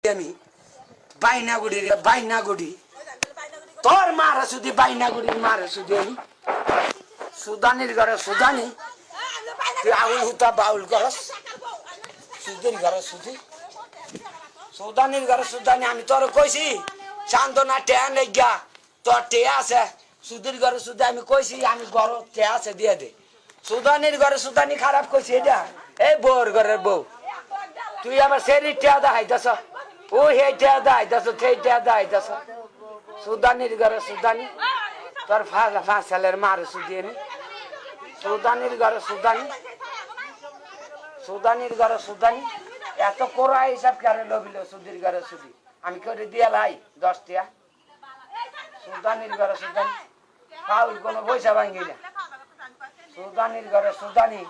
আমি বাইনাগুড়ি তোর মারা শুধু বাইনাগুড়ির মারা শুধু আমি সুদানির ঘরে সুদানি তুই আউল হুতা বাউল করস সুদের ঘরে শুধু সুদানির ঘরে সুদানি আমি তোর কইছি চান্দনা টেয়া নেই গা তোর টেয়া আছে সুদের ঘরে শুধু আমি কইছি আমি ঘর টেয়া আছে দিয়ে দে সুদানির ঘরে সুদানি খারাপ কইছি এটা এই বউর ঘরের বউ তুই আবার সেরি টেয়া দেখাইতেছ ও হে টেয়া দেখাইতেছ সেই টেয়া দেখাইতেছ সুদানির ঘরে সুদানি তোর ফাঁসালের মারে সুদি আমি সুদানির ঘরে সুদানি সুদানির ঘরে সুদানি এত কোরা হিসাব কারে লবিল সুদির ঘরে সুদি আমি করে দিয়ে লাই 10 টিয়া সুদানির ঘরে সুদানি পাউল কোনো পয়সা ভাঙ্গি না সুদানির ঘরে সুদানি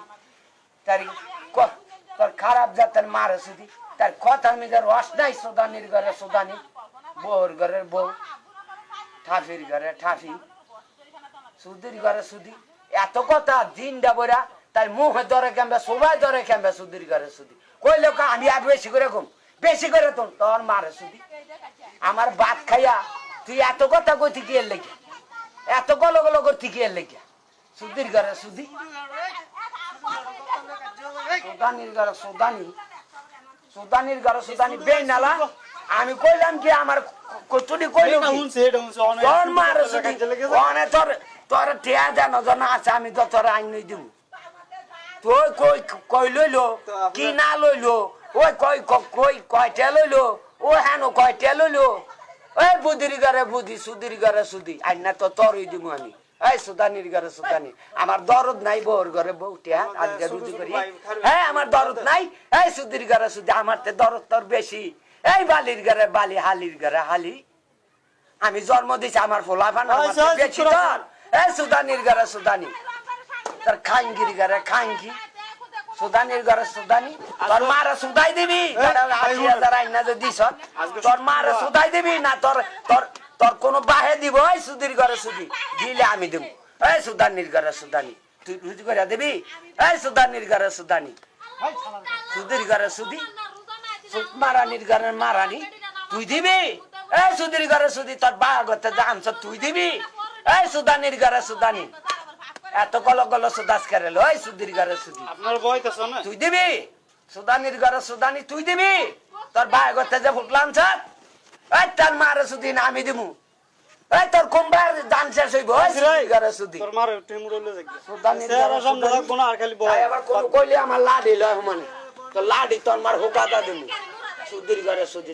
তোর খারাপ জাতের মারে সুদি তার কথার মধ্যে রস নাই সুদানির ঘরে সুদানি বউর ঘরের বউ ঠাফির ঘরে ঠাফি সুদির ঘরে সুদি এত কথা দিনটা বইরা তাই মুখে ধরে কেমবে সবাই ধরে কেমবে সুদির ঘরে সুদি কই লোক আমি আর বেশি করে কম বেশি করে তোর মারে সুদি আমার ভাত খাইয়া তুই এত কথা কইতে কি এর লেগে এত গলো গলো করতে কি এর লেগে সুদির ঘরে সুদি সুদানির ঘরে সুদানি সুদানির ঘরে সুদানি বেনালা আমি কইলাম কি আমার কচুরি কইলো তোর মারে সুদি ওনে তোর টিয়া জানো জানা আছে আমি তো তোর আইন নই দিব তুই কই কই লইলো কি না লইলো ওই কই কই কয়টা লইলো ও হেন কয়টা লইলো ওই বুদির ঘরে বুদি সুদির ঘরে সুদি আইন না তো তোরই দিব আমি এই সুদানির ঘরে সুদানি আমার দরদ নাই বউর ঘরে বউটিয়া আজকে রুজু করি হ্যাঁ আমার দরদ নাই এই সুদির ঘরে সুদি আমার তে দরদ তোর বেশি এই বালির ঘরে বালি হালির ঘরে হালি আমি জন্ম দিছি আমার ফোলাফান আমার বেশি তোর এই সুদানির ঘরে সুদানি তোর খাঙ্গির ঘরে খাঙ্গি সুদানির ঘরে সুদানি তোর মারা সুদাই দিবি ৮০,০০০ আইনা যে দিছ তোর মারা সুদাই দিবি না তোর তোর তোর কোনো বাহে দিব এই সুদির ঘরে সুদি দিলে আমি দেব এই সুদানির ঘরে সুদানি তুই রুজু করে দিবি এই সুদানির ঘরে সুদানি সুদির ঘরে সুদি মারানির ঘরে মারানি তুই দিবি এই সুদির ঘরে সুদি তোর বাগতে জানছ তুই দিবি এই সুদানির ঘরে সুদানি এত গলো গলো সুদাস করে লো এই সুদির ঘরে সুদি আপনার বই তো শোনা তুই দিবি সুদানির ঘরে সুদানি তুই দিবি তোর বাগতে যে ফুটলাম ছাত এই তোর মারে সুদি না আমি দিমু এই তোর কোনবার দান শেষ হইব এই সুদির ঘরে সুদি তোর মারে টেমুরলে যাক সুদানির ঘরে সামনে রাখবো না আর খালি বই এবার কোন কইলে আমার লাডি লয় মানে তো লাডি তোর মার হুকাতা দিমু সুদির ঘরে সুদি